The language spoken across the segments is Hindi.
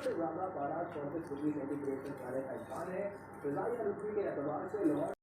से ज़्यादा पारा 34 डिग्री सेंटीग्रेड तक जाने का इम्कान है। फ़िज़ाई आलूदगी के एतबार से लाहौर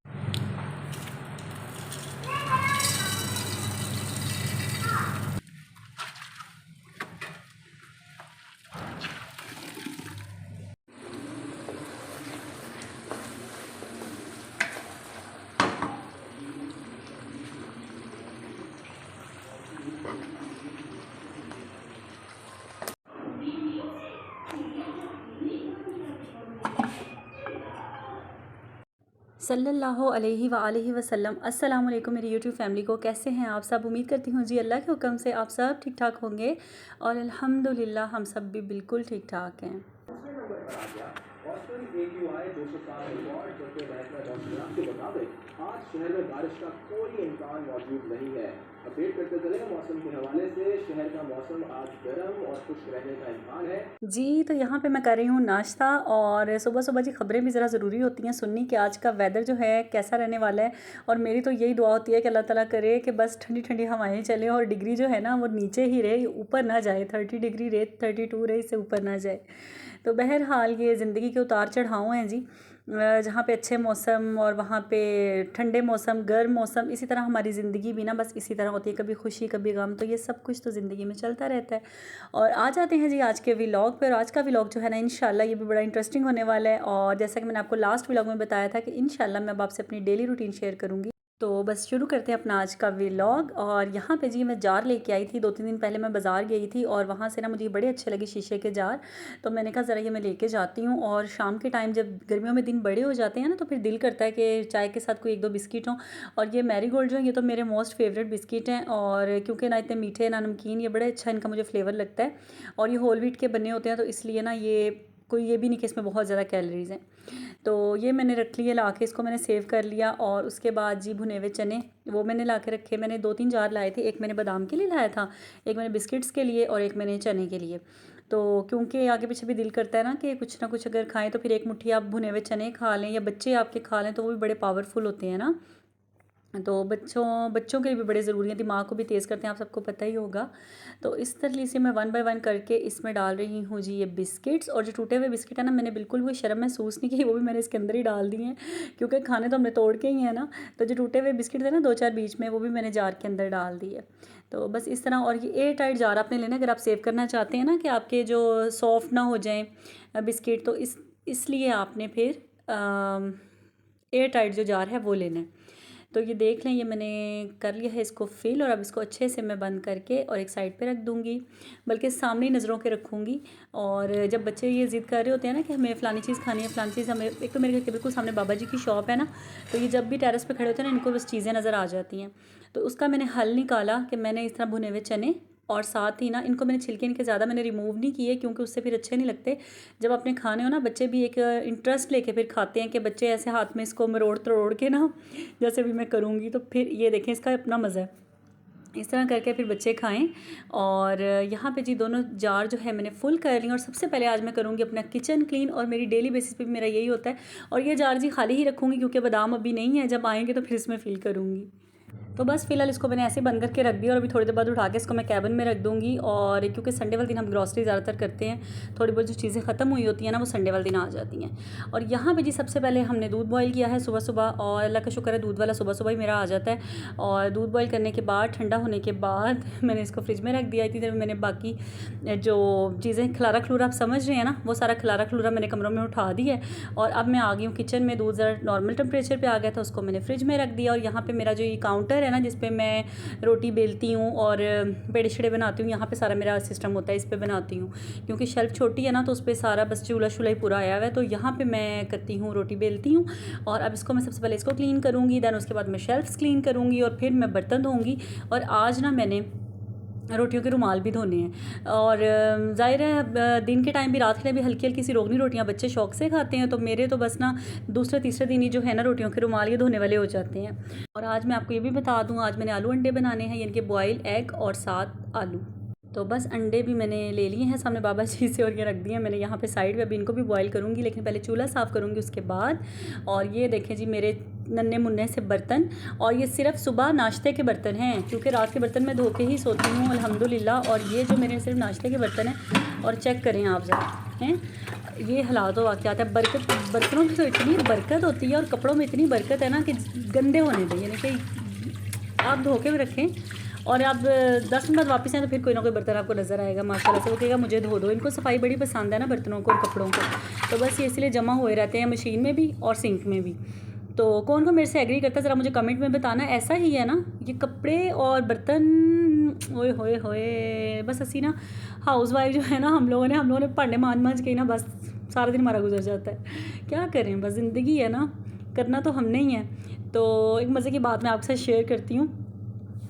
सल्लल्लाहु अलैहि वसल्लम। अस्सलाम वालेकुम मेरी यूट्यूब फैमिली को, कैसे हैं आप सब। उम्मीद करती हूँ जी अल्लाह के हुक्म से आप सब ठीक ठाक होंगे और अल्हम्दुलिल्लाह हम सब भी बिल्कुल ठीक ठाक हैं। दूसरे नंबर पर आ गया ऑस्ट्रेल AQI 207 रिकॉर्ड, जबकि महकमा मौसमियात के मुताबिक आज शहर में बारिश का कोई इम्कान मौजूद नहीं है। अपडेट करते चले मौसम के हवाले से, शहर का मौसम आज गर्म और खुश्क रहने का इम्कान है जी। तो यहाँ पे मैं कर रही हूँ नाश्ता और सुबह सुबह जी खबरें भी ज़रा ज़रूरी होती हैं सुननी कि आज का वेदर जो है कैसा रहने वाला है। और मेरी तो यही दुआ होती है कि अल्लाह ताला करे कि बस ठंडी ठंडी हवाएं चलें और डिग्री जो है ना वो नीचे ही रहे, ऊपर ना जाए। 30 डिग्री रहे, 32 रहे, इससे ऊपर ना जाए। तो बहरहाल ये ज़िंदगी के उतार चढ़ाव हैं जी, जहाँ पे अच्छे मौसम और वहाँ पे ठंडे मौसम, गर्म मौसम, इसी तरह हमारी ज़िंदगी भी ना बस इसी तरह होती है, कभी खुशी कभी गम। तो ये सब कुछ तो ज़िंदगी में चलता रहता है। और आ जाते हैं जी आज के व्लॉग पर। आज का व्लॉग जो है ना इंशाल्लाह ये भी बड़ा इंटरेस्टिंग होने वाला है। और जैसा कि मैंने आपको लास्ट व्लॉग में बताया था कि इंशाल्लाह मैं अब आपसे अपनी डेली रूटीन शेयर करूँगी। तो बस शुरू करते हैं अपना आज का व्लॉग। और यहाँ पे जी मैं जार लेके आई थी, 2-3 दिन पहले मैं बाज़ार गई थी और वहाँ से ना मुझे बड़े अच्छे लगे शीशे के जार। तो मैंने कहा ज़रा ये मैं लेके जाती हूँ। और शाम के टाइम जब गर्मियों में दिन बड़े हो जाते हैं ना तो फिर दिल करता है कि चाय के साथ कोई 1-2 बिस्किट हों। और ये मैरी गोल्ड जो है ये तो मेरे मोस्ट फेवरेट बिस्किट हैं। और क्योंकि ना इतने मीठे ना नमकीन, ये बड़ा अच्छा इनका मुझे फ्लेवर लगता है। और ये होल व्हीट के बने होते हैं तो इसलिए ना ये कोई ये भी नहीं कि इसमें बहुत ज़्यादा कैलोरीज़ हैं। तो ये मैंने रख लिया ला के, इसको मैंने सेव कर लिया। और उसके बाद जी भुने हुए चने वो मैंने ला के रखे। मैंने 2-3 जार लाए थे, एक मैंने बादाम के लिए लाया था, एक मैंने बिस्किट्स के लिए और एक मैंने चने के लिए। तो क्योंकि आगे पीछे भी दिल करता है ना कि कुछ ना कुछ अगर खाएं तो फिर एक मुट्ठी आप भुने हुए चने खा लें या बच्चे आपके खा लें तो वो भी बड़े पावरफुल होते हैं ना। तो बच्चों के लिए भी बड़े ज़रूरी हैं, दिमाग को भी तेज़ करते हैं, आप सबको पता ही होगा। तो इस तरह से मैं 1 बाय 1 करके इसमें डाल रही हूँ जी ये बिस्किट्स। और जो टूटे हुए बिस्किट है ना, मैंने बिल्कुल कोई शर्म महसूस नहीं की, वो भी मैंने इसके अंदर ही डाल दिए हैं क्योंकि खाने तो हमने तोड़ के ही हैं ना। तो जो टूटे हुए बिस्किट थे ना 2-4 बीच में, वो भी मैंने जार के अंदर डाल दिए। तो बस इस तरह। और ये एयर टाइट जार आपने लेना अगर आप सेव करना चाहते हैं ना कि आपके जो सॉफ्ट ना हो जाएँ बिस्किट, तो इसलिए आपने फिर एयर टाइट जो जार है वो लेना है। तो ये देख लें, ये मैंने कर लिया है इसको फिल। और अब इसको अच्छे से मैं बंद करके और एक साइड पे रख दूँगी, बल्कि सामने ही नज़रों के रखूँगी। और जब बच्चे ये ज़िद कर रहे होते हैं ना कि हमें फ़लानी चीज़ खानी है, फ़लानी चीज़ हमें, एक तो मेरे घर के बिल्कुल सामने बाबा जी की शॉप है ना, तो ये जब भी टेरेस पे खड़े होते हैं ना इनको बस चीज़ें नज़र आ जाती हैं। तो उसका मैंने हल निकाला कि मैंने इस तरह भुने हुए चने और साथ ही ना इनको मैंने छिलके इनके ज़्यादा मैंने रिमूव नहीं किए क्योंकि उससे फिर अच्छे नहीं लगते। जब अपने खाने हो ना बच्चे भी एक इंटरेस्ट लेके फिर खाते हैं कि बच्चे ऐसे हाथ में इसको मरोड़ तरोड़ के ना जैसे भी मैं करूँगी, तो फिर ये देखें इसका अपना मज़ा है। इस तरह करके फिर बच्चे खाएं। और यहाँ पे जी दोनों जार जो है मैंने फुल कर ली। और सबसे पहले आज मैं करूँगी अपना किचन क्लीन, और मेरी डेली बेसिस पे भी मेरा यही होता है। और ये जार जी खाली ही रखूँगी क्योंकि बादाम अभी नहीं है, जब आएंगे तो फिर इसमें फिल करूँगी। तो बस फिलहाल इसको मैंने ऐसे बंद करके रख दिया। और अभी थोड़ी देर बाद उठा के इसको मैं कैबिन में रख दूँगी। और क्योंकि संडे वाले दिन हम ग्रॉसरी ज़्यादातर करते हैं, थोड़ी बहुत जो चीज़ें ख़त्म हुई होती हैं ना वो संडे वाले दिन आ जाती हैं। और यहाँ पे जी सबसे पहले हमने दूध बॉईल किया है सुबह सुबह, और अल्लाह का शुक्र है दूध वाला सुबह सुबह ही मेरा आ जाता है। और दूध बॉईल करने के बाद, ठंडा होने के बाद मैंने इसको फ्रिज में रख दिया। इतनी देर में मैंने बाकी जो चीज़ें खलारा खलूरा आप समझ रहे हैं ना, वो सारा खलारा खलूरा मैंने कमरों में उठा दिया है। और अब मैं आ गई हूँ किचन में। दूध ज़रा नॉर्मल टेम्परेचर पर आ गया था, उसको मैंने फ्रिज में रख दिया। और यहाँ पर मेरा जो ये काउंटर है ना जिस पर मैं रोटी बेलती हूँ और पेड़े शड़े बनाती हूँ, यहाँ पे सारा मेरा सिस्टम होता है, इस पे बनाती हूँ क्योंकि शेल्फ छोटी है ना, तो उस पर सारा बस चूल्हा शूल्हा ही पूरा आया हुआ है। तो यहाँ पे मैं करती हूँ, रोटी बेलती हूँ। और अब इसको मैं सबसे पहले इसको क्लीन करूँगी, दैन उसके बाद मैं शेल्फ्स क्लीन करूँगी और फिर मैं बर्तन धोऊँगी। और आज ना मैंने रोटियों के रुमाल भी धोने हैं। और ज़ाहिर है दिन के टाइम भी, रात के टाइम भी हल्की हल्की सी रोगनी रोटियां बच्चे शौक से खाते हैं। तो मेरे तो बस ना दूसरे तीसरे दिन ही जो है ना रोटियों के रुमाल ये धोने वाले हो जाते हैं। और आज मैं आपको ये भी बता दूं, आज मैंने आलू अंडे बनाने हैं, यानी कि बॉयल एग और साथ आलू। तो बस अंडे भी मैंने ले लिए हैं सामने बाबा जी से और ये रख दिए हैं मैंने यहाँ पे साइड पे। अभी इनको भी बॉईल करूँगी, लेकिन पहले चूल्हा साफ़ करूँगी उसके बाद। और ये देखें जी मेरे नन्हे मुन्ने से बर्तन, और ये सिर्फ सुबह नाश्ते के बर्तन हैं क्योंकि रात के बर्तन मैं धो के ही सोती हूँ अल्हम्दुलिल्लाह। और ये जो मेरे सिर्फ नाश्ते के बर्तन हैं। और चेक करें आप ज़रा, हैं। ये हालात तो वाक़यात है। बरकत बर्तनों में तो इतनी बरकत होती है और कपड़ों में इतनी बरकत है ना कि गंदे होने दें, यानी कि आप धो के भी रखें और आप 10 मिनट बाद वापस आएँ तो फिर कोई ना कोई बर्तन आपको नज़र आएगा माशाल्लाह से। वो कहेगा मुझे धो दो। इनको सफाई बड़ी पसंद है ना बर्तनों को और कपड़ों को, तो बस ये इसलिए जमा हुए रहते हैं मशीन में भी और सिंक में भी। तो कौन कौन मेरे से एग्री करता है ज़रा मुझे कमेंट में बताना। ऐसा ही है ना ये कपड़े और बर्तन, ओए होए होए। बस असी ना हाउस वाइफ जो है ना, हम लोगों ने भांडे मांज के ना बस सारा दिन हमारा गुजर जाता है। क्या करें, बस ज़िंदगी है ना, करना तो हमने ही है। तो एक मज़े की बात मैं आपके साथ शेयर करती हूँ।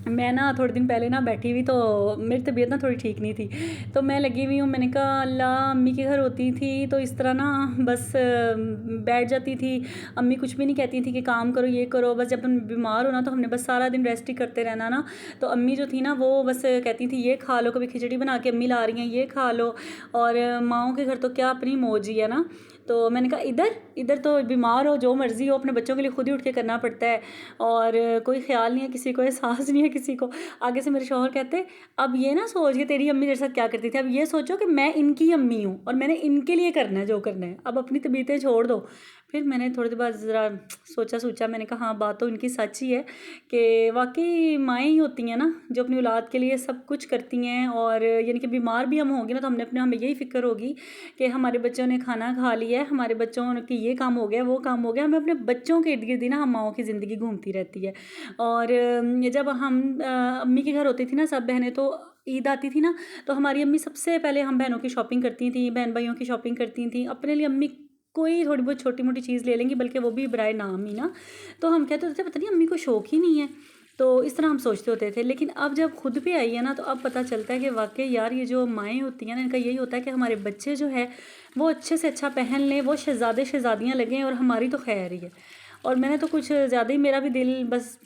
मैं ना थोड़े दिन पहले ना बैठी हुई, तो मेरी तबीयत ना थोड़ी ठीक नहीं थी, तो मैं लगी हुई हूँ। मैंने कहा अल्लाह, अम्मी के घर होती थी तो इस तरह ना बस बैठ जाती थी। अम्मी कुछ भी नहीं कहती थी कि काम करो ये करो, बस जब हम बीमार हो ना तो हमने बस सारा दिन रेस्ट ही करते रहना ना। तो अम्मी जो थी ना वो बस कहती थी ये खा लो, कभी खिचड़ी बना के अम्मी ला रही हैं ये खा लो। और माँओं के घर तो क्या अपनी मौज ही है ना। तो मैंने कहा इधर तो बीमार हो जो मर्ज़ी हो, अपने बच्चों के लिए खुद ही उठ के करना पड़ता है और कोई ख्याल नहीं है किसी को, एहसास नहीं है किसी को। आगे से मेरे शौहर कहते अब ये ना सोच के तेरी अम्मी तेरे साथ क्या करती थी, अब ये सोचो कि मैं इनकी अम्मी हूँ और मैंने इनके लिए करना है जो करना है, अब अपनी तबीयतें छोड़ दो। फिर मैंने थोड़ी देर बाद ज़रा सोचा, मैंने कहा हाँ बात तो इनकी सच ही है कि वाकई माएँ ही होती हैं ना जो अपनी औलाद के लिए सब कुछ करती हैं। और यानी कि बीमार भी हम होंगे ना तो हमें यही फ़िक्र होगी कि हमारे बच्चों ने खाना खा लिया है, हमारे बच्चों की ये काम हो गया वो काम हो गया। हमें अपने बच्चों के इर्द गिर्द ही ना हम माँओं की ज़िंदगी घूमती रहती है। और जब हम अम्मी के घर होती थी ना सब बहनें, तो ईद आती थी ना तो हमारी अम्मी सबसे पहले हम बहनों की शॉपिंग करती थी, बहन भाइयों की शॉपिंग करती थी। अपने लिए अम्मी कोई थोड़ी बहुत छोटी मोटी चीज़ ले लेंगी, बल्कि वो भी बराए नाम ही ना। तो हम कहते थे पता नहीं अम्मी को शौक ही नहीं है, तो इस तरह हम सोचते होते थे। लेकिन अब जब खुद पे आई है ना तो अब पता चलता है कि वाकई यार ये जो माएँ होती हैं ना इनका यही होता है कि हमारे बच्चे जो है वो अच्छे से अच्छा पहन लें, वो शहज़ादे शहज़ादियाँ लगें और हमारी तो खैर ही है। और मैंने तो कुछ ज़्यादा ही, मेरा भी दिल बस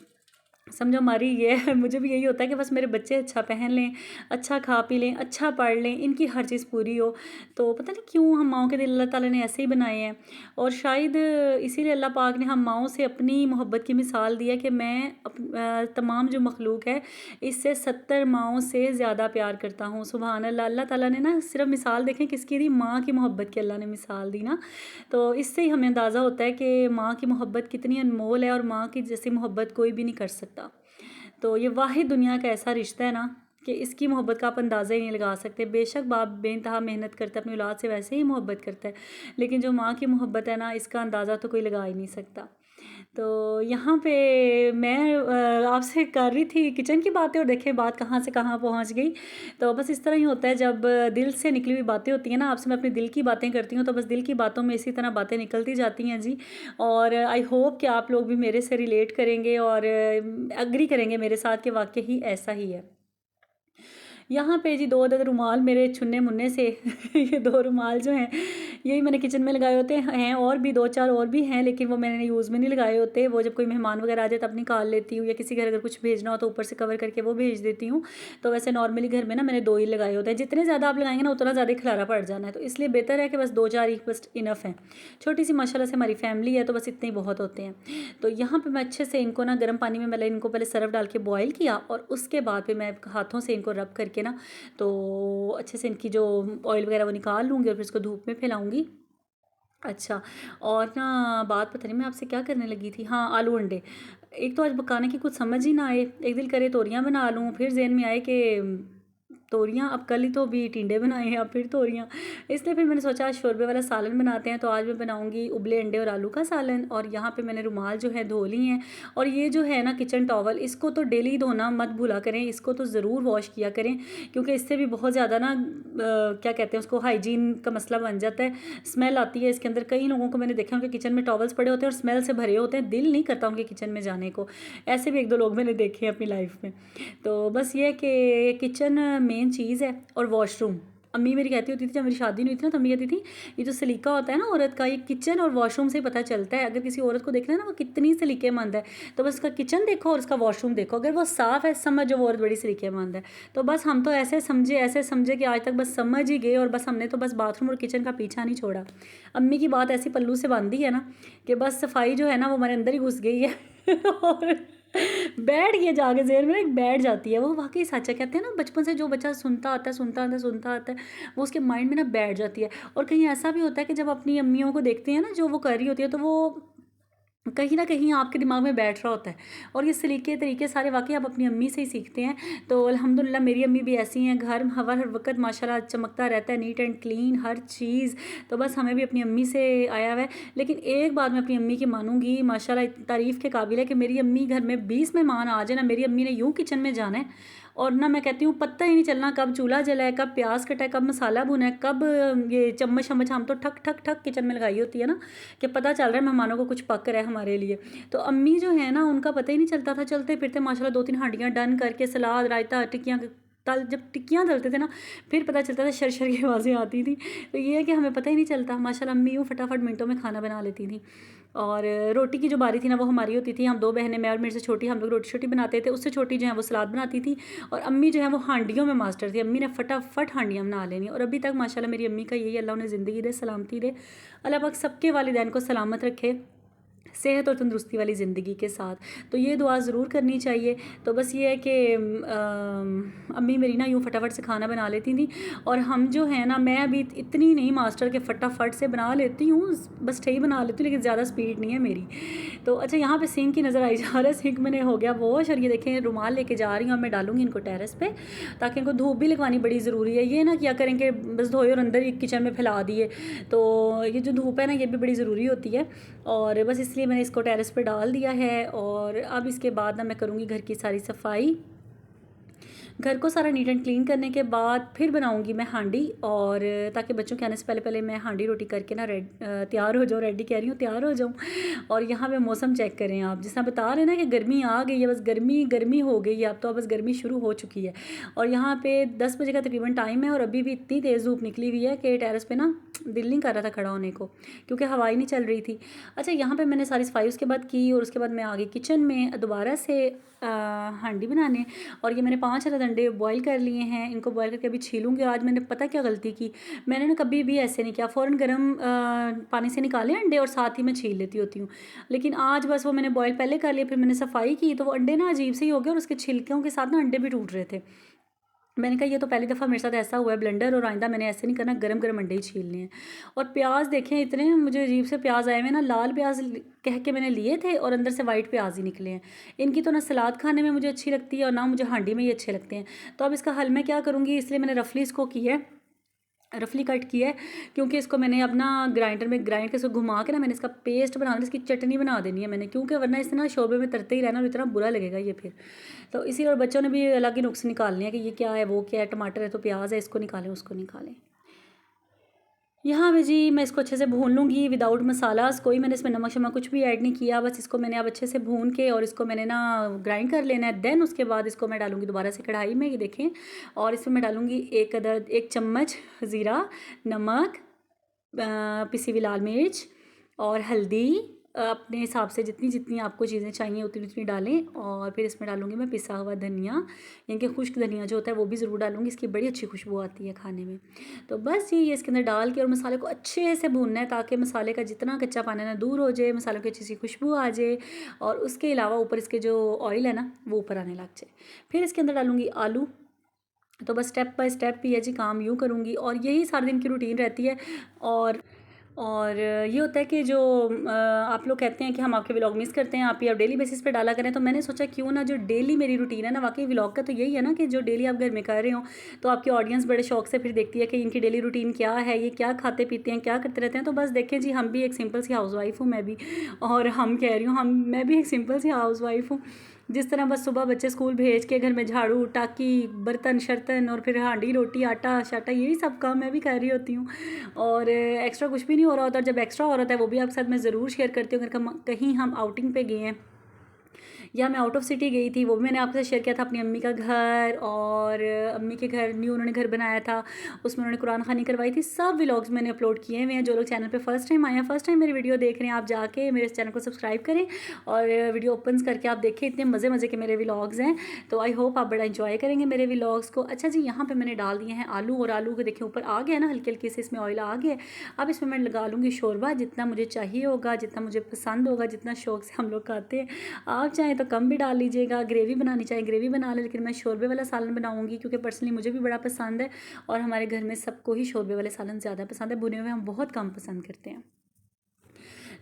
समझो हमारी ये है, मुझे भी यही होता है कि बस मेरे बच्चे अच्छा पहन लें, अच्छा खा पी लें, अच्छा पढ़ लें, इनकी हर चीज़ पूरी हो। तो पता नहीं क्यों हम माँओं के दिल अल्लाह ताला ने ऐसे ही बनाए हैं। और शायद इसीलिए अल्लाह पाक ने हम माँओं से अपनी मोहब्बत की मिसाल दी है कि मैं तमाम जो मखलूक है इससे 70 माँओं से ज़्यादा प्यार करता हूँ। सुभान अल्लाह। अल्लाह ताला ने ना सिर्फ मिसाल देखें किसकी दी, माँ की मोहब्बत की अल्लाह ने मिसाल दी ना। तो इससे ही हमें अंदाज़ा होता है कि माँ की मोहब्बत कितनी अनमोल है और माँ की जैसी मोहब्बत कोई भी नहीं कर सकता। तो ये वाहिद दुनिया का ऐसा रिश्ता है ना कि इसकी मोहब्बत का आप अंदाज़ा ही नहीं लगा सकते। बेशक बाप बेइंतहा मेहनत करता है अपनी औलाद से, वैसे ही मोहब्बत करता है, लेकिन जो माँ की मोहब्बत है ना इसका अंदाज़ा तो कोई लगा ही नहीं सकता। तो यहाँ पे मैं आपसे कर रही थी किचन की बातें और देखें बात कहाँ से कहाँ पहुँच गई। तो बस इस तरह ही होता है जब दिल से निकली हुई बातें होती हैं ना। आपसे मैं अपने दिल की बातें करती हूँ तो बस दिल की बातों में इसी तरह बातें निकलती जाती हैं जी। और आई होप कि आप लोग भी मेरे से रिलेट करेंगे और एग्री करेंगे मेरे साथ कि वाकई ही ऐसा ही है। यहाँ पे जी 2 अदद रुमाल मेरे छुन्ने मुन्ने से ये 2 रुमाल जो हैं यही मैंने किचन में लगाए होते हैं, और भी 2-4 और भी हैं लेकिन वो मैंने यूज़ में नहीं लगाए होते। वो जब कोई मेहमान वगैरह आ जाए तब निकाल लेती हूँ, या किसी घर अगर कुछ भेजना हो तो ऊपर से कवर करके वो भेज देती हूँ। तो वैसे नॉर्मली घर में ना मैंने 2 ही लगाए होते हैं। जितने ज़्यादा आप लगाएंगे ना उतना ज़्यादा खिलारा पड़ जाना है, तो इसलिए बेहतर है कि बस 2-4 ही बस इनफ है। छोटी सी माशाल्लाह से हमारी फैमिली है तो बस इतने ही बहुत होते हैं। तो यहाँ पर मैं अच्छे से इनको ना गर्म पानी में मैंने इनको पहले सरफ डाल के बॉयल किया और उसके बाद फिर मैं हाथों से इनको रब करके ना तो अच्छे से इनकी जो ऑयल वगैरह वो निकाल लूँगी और फिर इसको धूप में फैलाऊँगी। अच्छा, और ना बात पता नहीं मैं आपसे क्या करने लगी थी, हाँ आलू अंडे। एक तो आज पकाने की कुछ समझ ही ना आए, एक दिल करे तोरियां बना लूँ, फिर ज़हन में आए कि तोरियां, अब कल ही तो भी टिंडे बनाए हैं अब फिर तोरियां, इसलिए फिर मैंने सोचा आज शोरबे वाला सालन बनाते हैं। तो आज मैं बनाऊंगी उबले अंडे और आलू का सालन। और यहाँ पे मैंने रुमाल जो है धो ली हैं। और ये जो है ना किचन टॉवल, इसको तो डेली धोना मत भूला करें, इसको तो ज़रूर वॉश किया करें क्योंकि इससे भी बहुत ज़्यादा ना क्या कहते हैं उसको, हाइजीन का मसला बन जाता है। स्मेल आती है इसके अंदर। कई लोगों को मैंने देखा उनके किचन में टॉवल्स पड़े होते हैं और स्मेल से भरे होते हैं, दिल नहीं करता उनके किचन में जाने को। ऐसे भी 1-2 लोग मैंने देखे हैं अपनी लाइफ में। तो बस ये है कि किचन मेन चीज़ है और वॉशरूम। अम्मी मेरी कहती होती थी जब मेरी शादी नहीं हुई थी ना तो अम्मी कहती थी ये जो सलीका होता है ना औरत का, ये किचन और वॉशरूम से ही पता चलता है। अगर किसी औरत को देखना है ना वो कितनी सलीकेमंद है तो बस उसका किचन देखो और उसका वॉशरूम देखो, अगर वो साफ़ है समझो वो औरत बड़ी सलीकेमंद है। तो बस हम तो ऐसे समझे कि आज तक बस समझ ही गए और बस हमने तो बस बाथरूम और किचन का पीछा नहीं छोड़ा। अम्मी की बात ऐसी पल्लू से बांधी है ना कि बस सफाई जो है ना वो हमारे अंदर ही घुस गई है और बैठ गया जाके ज़हन में ना, एक बैठ जाती है वो, वाकई सच है। कहते हैं ना बचपन से जो बच्चा सुनता आता है वो उसके माइंड में ना बैठ जाती है। और कहीं ऐसा भी होता है कि जब अपनी अम्मियों को देखते हैं ना जो वो कर रही होती है, तो वो कहीं ना कहीं आपके दिमाग में बैठ रहा होता है। और ये सलीके तरीके सारे वाकई आप अपनी अम्मी से ही सीखते हैं। तो अल्हम्दुलिल्लाह मेरी अम्मी भी ऐसी हैं, घर हर वक्त माशाल्लाह चमकता रहता है, नीट एंड क्लीन हर चीज़। तो बस हमें भी अपनी अम्मी से आया हुआ है। लेकिन एक बात मैं अपनी अम्मी की मानूंगी, माशाल्लाह तारीफ़ के काबिल है कि मेरी अम्मी घर में 20 मेहमान आ जाए ना, मेरी अम्मी ने यूँ किचन में जाना है और ना मैं कहती हूँ पता ही नहीं चलना कब चूल्हा जला है, कब प्याज कटा है, कब मसाला भुना है, कब ये चम्मच शम्मच हम तो ठक ठक ठक किचन में लगाई होती है ना, कि पता चल रहा है मेहमानों को कुछ पक रहा है हमारे लिए। तो अम्मी जो है ना उनका पता ही नहीं चलता था, चलते फिरते माशाल्लाह 2-3 हांडियाँ डन करके सलाद रायता टिक्कियाँ जब टिक्कियाँ तलते थे ना, फिर पता चलता था शर की आवाज़ें आती थी। तो ये है कि हमें पता ही नहीं चलता माशाल्लाह, अम्मी यूँ फटाफट मिनटों में खाना बना लेती थी। और रोटी की जो बारी थी ना वो हमारी होती थी, हम 2 बहनें, मैं और मेरे से छोटी, हम लोग रोटी छोटी बनाते थे, उससे छोटी जो है वो सलाद बनाती थी। और अम्मी जो है वो हांडियों में मास्टर थी, अम्मी ने फटाफट हांडियाँ बना लेनी। और अभी तक माशाल्लाह मेरी अम्मी का यही, अल्लाह उन्हें ज़िंदगी दे, सलामती दे, अल्लाह पाक सबके वालिदैन को सलामत रखे, सेहत और तंदुरुस्ती वाली ज़िंदगी के साथ। तो ये दुआ ज़रूर करनी चाहिए। तो बस ये है कि अम्मी मेरी ना यूँ फटाफट से खाना बना लेती थी। और हम जो है ना, मैं अभी इतनी नहीं मास्टर के फटाफट से बना लेती हूँ, बस ठीक बना लेती हूँ, लेकिन ज़्यादा स्पीड नहीं है मेरी। तो अच्छा, यहाँ पे सिंक की नज़र आई जा रहा है, सिंक मैंने हो गया वॉश। और ये देखें रुमाल लेके जा रही हूँ, और मैं डालूँगी इनको टेरेस पे, ताकि इनको धूप भी लगवानी बड़ी ज़रूरी है। ये ना क्या करें कि बस धोए और अंदर ही किचन में फैला दिए, तो ये जो धूप है ना ये भी बड़ी ज़रूरी होती है। और बस इसलिए मैंने इसको टेरेस पे डाल दिया है। और अब इसके बाद ना मैं करूँगी घर की सारी सफाई। घर को सारा नीट एंड क्लीन करने के बाद फिर बनाऊंगी मैं हांडी, और ताकि बच्चों के आने से पहले पहले मैं हांडी रोटी करके ना तैयार हो जाऊँ, रेडी कह रही हूँ, तैयार हो जाऊँ। और यहाँ पे मौसम चेक करें आप, जिस तरह बता रहे हैं ना कि गर्मी आ गई है, बस गर्मी गर्मी हो गई है अब तो, अब बस गर्मी शुरू हो चुकी है। और यहाँ पे 10 बजे का तकरीबन टाइम है, और अभी भी इतनी तेज़ धूप निकली हुई है कि टेरेस पे ना दिल नहीं कर रहा था खड़ा होने को, क्योंकि हवा ही नहीं चल रही थी। अच्छा, यहाँ पे मैंने सारी सफाई उसके बाद की, और उसके बाद मैं आ गई किचन में दोबारा से हांडी बनाने। और ये मैंने 5 अदद अंडे बॉईल कर लिए हैं, इनको बॉईल करके अभी छीलूँगी। आज मैंने पता क्या गलती की, मैंने ना कभी भी ऐसे नहीं किया, फ़ौरन गर्म पानी से निकाले अंडे और साथ ही मैं छील लेती होती हूँ। लेकिन आज बस वो मैंने बॉईल पहले कर लिया, फिर मैंने सफाई की, तो वो अंडे ना अजीब से ही हो गए, और उसके छिलकों के साथ ना अंडे भी टूट रहे थे। मैंने कहा ये तो पहली दफ़ा मेरे साथ ऐसा हुआ है ब्लेंडर, और आइंदा मैंने ऐसे नहीं करना, गरम गरम अंडे ही छीलने हैं। और प्याज देखें, इतने मुझे अजीब से प्याज आए हुए ना, लाल प्याज कह के मैंने लिए थे और अंदर से वाइट प्याज ही निकले हैं। इनकी तो ना सलाद खाने में मुझे अच्छी लगती है, और ना मुझे हांडी में ये अच्छे लगते हैं। तो अब इसका हल मैं क्या करूँगी, इसलिए मैंने रफली इसको किया है, रफली कट किया है, क्योंकि इसको मैंने अपना ग्राइंडर में ग्राइंड के इसको घुमा के ना मैंने इसका पेस्ट बना देना, इसकी चटनी बना देनी है मैंने, क्योंकि वरना इसे ना शोरबे में तरते ही रहना और इतना बुरा लगेगा ये फिर। तो इसी, और बच्चों ने भी अलग ही नुक्स निकालने हैं कि ये क्या है, वो क्या है, टमाटर है तो प्याज है, इसको निकालें उसको निकालें। यहाँ पे जी मैं इसको अच्छे से भून लूँगी विदाउट मसालास, कोई मैंने इसमें नमक शमक कुछ भी ऐड नहीं किया, बस इसको मैंने अब अच्छे से भून के और इसको मैंने ना ग्राइंड कर लेना है। देन उसके बाद इसको मैं डालूँगी दोबारा से कढ़ाई में, ये देखें, और इसमें मैं डालूँगी 1 चम्मच ज़ीरा, नमक, पिसी हुई लाल मिर्च और हल्दी, अपने हिसाब से जितनी जितनी आपको चीज़ें चाहिए उतनी उतनी डालें। और फिर इसमें डालूँगी मैं पिसा हुआ धनिया, यानी कि खुश्क धनिया जो होता है वो भी ज़रूर डालूँगी, इसकी बड़ी अच्छी खुशबू आती है खाने में। तो बस ये इसके अंदर डाल के और मसाले को अच्छे से भूनना है, ताकि मसाले का जितना कच्चा पानी ना दूर हो जाए, मसालों की अच्छी सी खुशबू आ जाए, और उसके अलावा ऊपर इसके जो ऑयल है ना वो ऊपर आने लग जाए। फिर इसके अंदर डालूँगी आलू। तो बस स्टेप बाय स्टेप ही है जी, काम यूँ करूँगी, और यही सारे दिन की रूटीन रहती है। और ये होता है कि जो आप लोग कहते हैं कि हम आपके व्लॉग मिस करते हैं, आप ये डेली बेसिस पे डाला करें, तो मैंने सोचा क्यों ना जो डेली मेरी रूटीन है ना, वाकई व्लॉग का तो यही है ना कि जो डेली आप घर में कर रहे हो, तो आपकी ऑडियंस बड़े शौक से फिर देखती है कि इनकी डेली रूटीन क्या है, ये क्या खाते पीते हैं, क्या करते रहते हैं। तो बस देखें जी, हम भी एक सिंपल सी हाउसवाइफ हूँ मैं भी, और हम कह रही हूँ मैं भी एक सिंपल सी हाउसवाइफ हूँ। जिस तरह बस सुबह बच्चे स्कूल भेज के घर में झाड़ू टाकी बर्तन शर्तन और फिर हांडी रोटी आटा शाटा यही सब काम मैं भी कर रही होती हूँ, और एक्स्ट्रा कुछ भी नहीं हो रहा होता। और जब एक्स्ट्रा हो रहा होता है वो भी आपके साथ मैं ज़रूर शेयर करती हूँ। अगर कहीं हम आउटिंग पे गए हैं या मैं आउट ऑफ सिटी गई थी, वो भी मैंने आपके साथ शेयर किया था, अपनी अम्मी का घर, और अम्मी के घर न्यू उन्होंने घर बनाया था, उसमें उन्होंने कुरान खानी करवाई थी। सब व्लॉग्स मैंने अपलोड किए हुए हैं। जो लोग चैनल पे फर्स्ट टाइम आए हैं, फर्स्ट टाइम मेरी वीडियो देख रहे हैं, आप जाके मेरे चैनल को सब्सक्राइब करें और वीडियो ओपन करके आप देखें, इतने मज़े मज़े के मेरे व्लॉग्स हैं। तो आई होप आप बड़ा इंजॉय करेंगे मेरे व्लॉग्स को। अच्छा जी, यहाँ पर मैंने डाल दिए हैं आलू, और आलू को देखिए ऊपर आ गया ना, हल्के हल्के से इसमें ऑयल आ गया। अब इसमें मैं लगा लूँगी शोरबा, जितना मुझे चाहिए होगा, जितना मुझे पसंद होगा, जितना शौक़ से हम लोग खाते हैं। आप चाहें तो कम भी डाल लीजिएगा, ग्रेवी बनानी चाहें ग्रेवी बना लें, लेकिन मैं शोरबे वाला सालन बनाऊँगी क्योंकि पर्सनली मुझे भी बड़ा पसंद है और हमारे घर में सबको ही शोरबे वाले सालन ज़्यादा पसंद है। भुने हुए हम बहुत कम पसंद करते हैं।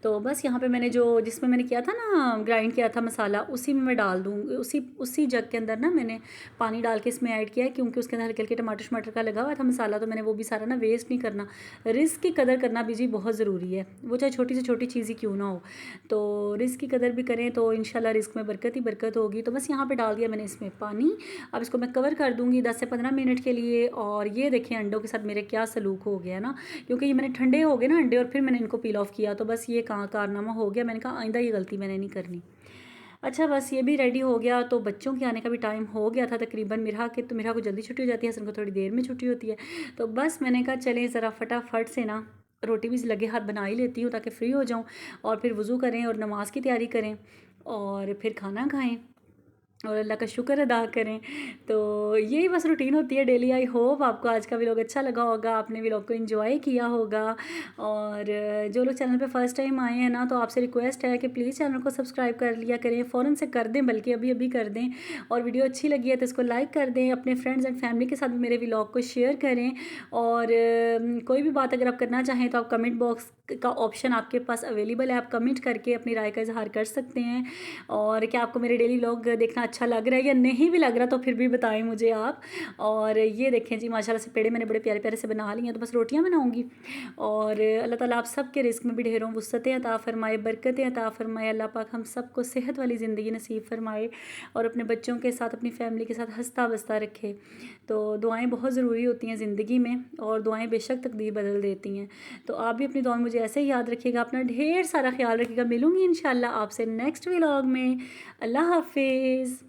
तो बस यहाँ पे मैंने जो जिसमें मैंने किया था ना, ग्राइंड किया था मसाला, उसी में मैं डाल दूँगी। उसी जग के अंदर ना मैंने पानी डाल के इसमें ऐड किया है, क्योंकि उसके अंदर हल्के हल्के टमाटर का लगा हुआ था मसाला, तो मैंने वो भी सारा ना वेस्ट नहीं करना। रिस्क की कदर करना भी जी बहुत ज़रूरी है, वो चाहे छोटी से छोटी चीज़ ही क्यों ना हो। तो रिस्क की कदर भी करें तो इंशाल्लाह रिस्क में बरकत ही बरकत होगी। तो बस यहाँ पर डाल दिया मैंने इसमें पानी। अब इसको मैं कवर कर दूँगी 10 से 15 मिनट के लिए। और ये देखें अंडों के साथ मेरे क्या सलूक हो गया ना, क्योंकि ये मैंने ठंडे हो गए ना अंडे, और फिर मैंने इनको पील ऑफ किया। तो बस ये कारनामा हो गया। मैंने कहा आइंदा ये गलती मैंने नहीं करनी। अच्छा बस ये भी रेडी हो गया। तो बच्चों के आने का भी टाइम हो गया था तकरीबन। मिरहा को जल्दी छुट्टी हो जाती है, हसन को थोड़ी देर में छुट्टी होती है। तो बस मैंने कहा चलें ज़रा फटाफट से ना रोटी भी लगे हाथ बना ही लेती हूँ ताकि फ़्री हो जाऊँ, और फिर वज़ू करें और नमाज़ की तैयारी करें और फिर खाना खाएँ और अल्लाह का शुक्र अदा करें। तो यही बस रूटीन होती है डेली। आई होप आपको आज का व्लॉग अच्छा लगा होगा, आपने व्लॉग को एंजॉय किया होगा। और जो लोग चैनल पे फर्स्ट टाइम आए हैं ना, तो आपसे रिक्वेस्ट है कि प्लीज़ चैनल को सब्सक्राइब कर लिया करें, फ़ौरन से कर दें, बल्कि अभी अभी कर दें। और वीडियो अच्छी लगी है तो इसको लाइक कर दें, अपने फ्रेंड्स एंड फैमिली के साथ भी मेरे व्लॉग को शेयर करें। और कोई भी बात अगर आप करना चाहें तो आप कमेंट बॉक्स का ऑप्शन आपके पास अवेलेबल है, आप कमेंट करके अपनी राय का इजहार कर सकते हैं। और क्या आपको मेरे डेली व्लॉग देखना अच्छा लग रहा है या नहीं भी लग रहा, तो फिर भी बताएं मुझे आप। और ये देखें जी माशाल्लाह से पेड़े मैंने बड़े प्यारे प्यारे से बना लिए हैं। तो बस रोटियां बनाऊंगी। और अल्लाह ताला आप सब के रिस्क में भी ढेरों वुसअतें अता फरमाए, बरकतें अता फरमाए। अल्लाह पाक हम सबको सेहत वाली ज़िंदगी नसीब फरमाए और अपने बच्चों के साथ, अपनी फैमिली के साथ हंसता बसता रखे। तो दुआएं बहुत ज़रूरी होती हैं ज़िंदगी में, और दुआएं बेशक तकदीर बदल देती हैं। तो आप भी अपनी दुआ में मुझे ऐसे ही याद रखिएगा, अपना ढेर सारा ख्याल रखिएगा। मिलूंगी इंशाल्लाह आपसे नेक्स्ट व्लॉग में। अल्लाह हाफिज़।